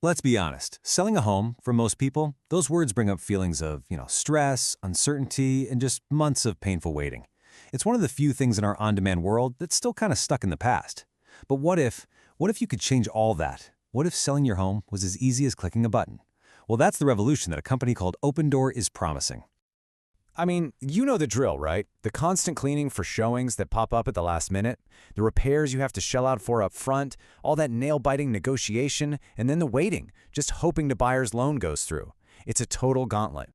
Let's be honest, selling a home, for most people, those words bring up feelings of, stress, uncertainty, and just months of painful waiting. It's one of the few things in our on-demand world that's still kind of stuck in the past. But what if you could change all that? What if selling your home was as easy as clicking a button? Well, that's the revolution that a company called Opendoor is promising. I mean, you know the drill, right? The constant cleaning for showings that pop up at the last minute, the repairs you have to shell out for up front, all that nail-biting negotiation, and then the waiting, just hoping the buyer's loan goes through. It's a total gauntlet.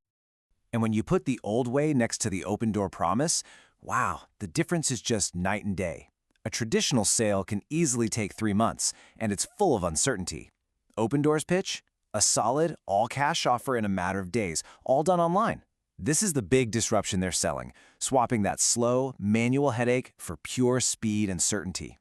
And when you put the old way next to the Opendoor promise, wow, the difference is just night and day. A traditional sale can easily take 3 months, and it's full of uncertainty. Opendoor's pitch? A solid, all-cash offer in a matter of days, all done online. This is the big disruption they're selling, swapping that slow, manual headache for pure speed and certainty.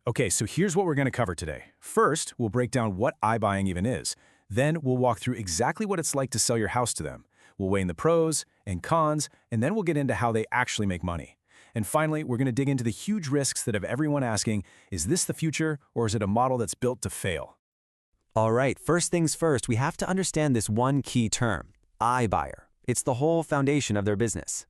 Okay, so here's what we're going to cover today. First, we'll break down what iBuying even is. Then we'll walk through exactly what it's like to sell your house to them. We'll weigh in the pros and cons, and then we'll get into how they actually make money. And finally, we're going to dig into the huge risks that have everyone asking, is this the future or is it a model that's built to fail? All right, first things first, we have to understand this one key term, iBuyer. It's the whole foundation of their business.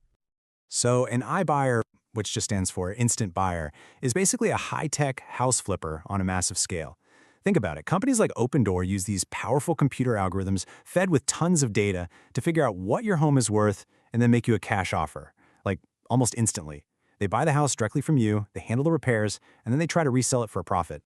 So an iBuyer, which just stands for instant buyer, is basically a high-tech house flipper on a massive scale. Think about it. Companies like Opendoor use these powerful computer algorithms fed with tons of data to figure out what your home is worth and then make you a cash offer, like almost instantly. They buy the house directly from you, they handle the repairs, and then they try to resell it for a profit.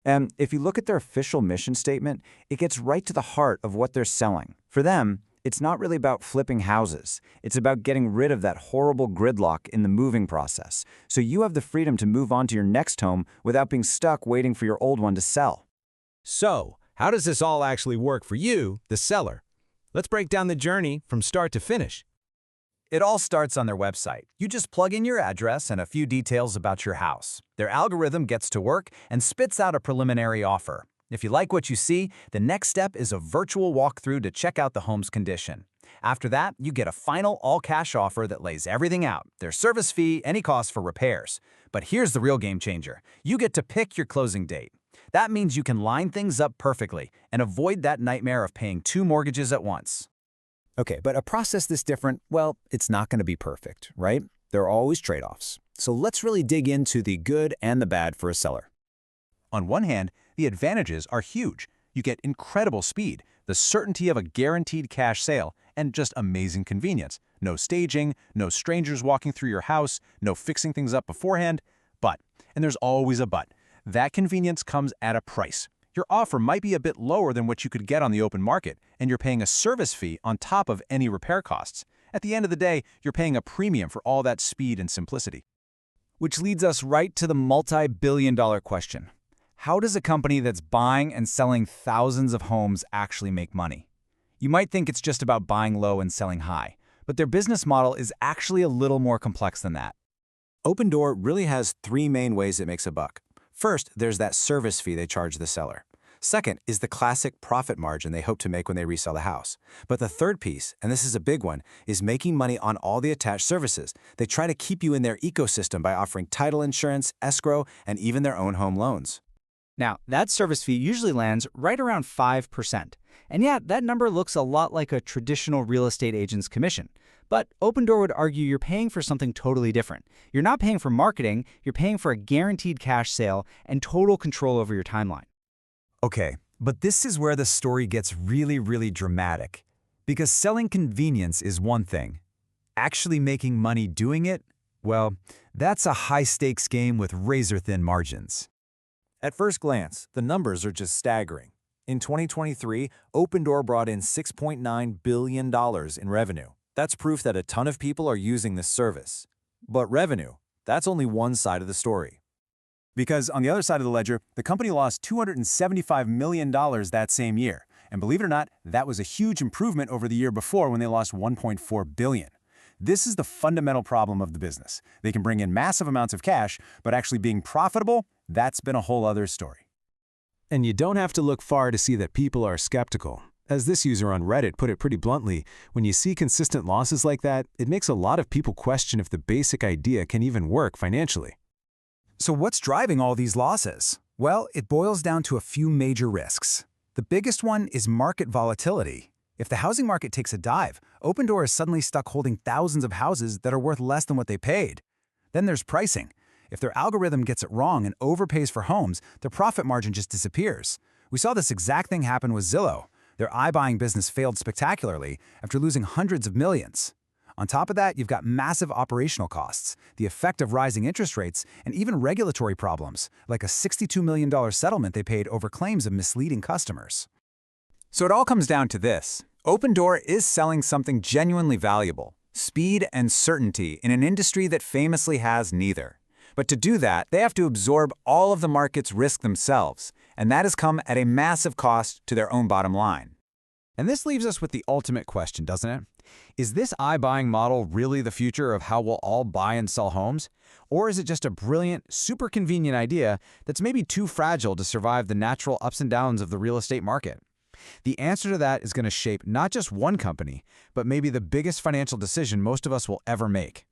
And if you look at their official mission statement, it gets right to the heart of what they're selling. For them, it's not really about flipping houses. It's about getting rid of that horrible gridlock in the moving process, so you have the freedom to move on to your next home without being stuck waiting for your old one to sell. So, how does this all actually work for you, the seller? Let's break down the journey from start to finish. It all starts on their website. You just plug in your address and a few details about your house. Their algorithm gets to work and spits out a preliminary offer. If you like what you see, the next step is a virtual walkthrough to check out the home's condition. After that, you get a final all-cash offer that lays everything out, their service fee, any cost for repairs. But here's the real game changer. You get to pick your closing date. That means you can line things up perfectly and avoid that nightmare of paying 2 mortgages at once. Okay, but a process this different, well, it's not going to be perfect, right? There are always trade-offs. So let's really dig into the good and the bad for a seller. On one hand, the advantages are huge. You get incredible speed, the certainty of a guaranteed cash sale, and just amazing convenience. No staging, no strangers walking through your house, no fixing things up beforehand. But, and there's always a but, that convenience comes at a price. Your offer might be a bit lower than what you could get on the open market, and you're paying a service fee on top of any repair costs. At the end of the day, you're paying a premium for all that speed and simplicity. Which leads us right to the multi-billion-dollar question. How does a company that's buying and selling thousands of homes actually make money? You might think it's just about buying low and selling high, but their business model is actually a little more complex than that. Opendoor really has 3 main ways it makes a buck. First, there's that service fee they charge the seller. Second is the classic profit margin they hope to make when they resell the house. But the third piece, and this is a big one, is making money on all the attached services. They try to keep you in their ecosystem by offering title insurance, escrow, and even their own home loans. Now, that service fee usually lands right around 5%. And yeah, that number looks a lot like a traditional real estate agent's commission. But Opendoor would argue you're paying for something totally different. You're not paying for marketing, you're paying for a guaranteed cash sale and total control over your timeline. Okay, but this is where the story gets really dramatic. Because selling convenience is one thing. Actually making money doing it, well, that's a high-stakes game with razor-thin margins. At first glance, the numbers are just staggering. In 2023, Opendoor brought in $6.9 billion in revenue. That's proof that a ton of people are using this service. But revenue, that's only one side of the story. Because on the other side of the ledger, the company lost $275 million that same year. And believe it or not, that was a huge improvement over the year before when they lost $1.4 billion. This is the fundamental problem of the business. They can bring in massive amounts of cash, but actually being profitable, that's been a whole other story. And you don't have to look far to see that people are skeptical. As this user on Reddit put it pretty bluntly, when you see consistent losses like that, it makes a lot of people question if the basic idea can even work financially. So what's driving all these losses? Well, it boils down to a few major risks. The biggest one is market volatility. If the housing market takes a dive, Opendoor is suddenly stuck holding thousands of houses that are worth less than what they paid. Then there's pricing. If their algorithm gets it wrong and overpays for homes, their profit margin just disappears. We saw this exact thing happen with Zillow. Their iBuying business failed spectacularly after losing hundreds of millions. On top of that, you've got massive operational costs, the effect of rising interest rates, and even regulatory problems, like a $62 million settlement they paid over claims of misleading customers. So it all comes down to this. Opendoor is selling something genuinely valuable, speed and certainty in an industry that famously has neither. But to do that, they have to absorb all of the market's risk themselves, and that has come at a massive cost to their own bottom line. And this leaves us with the ultimate question, doesn't it? Is this iBuying model really the future of how we'll all buy and sell homes? Or is it just a brilliant, super convenient idea that's maybe too fragile to survive the natural ups and downs of the real estate market? The answer to that is going to shape not just one company, but maybe the biggest financial decision most of us will ever make.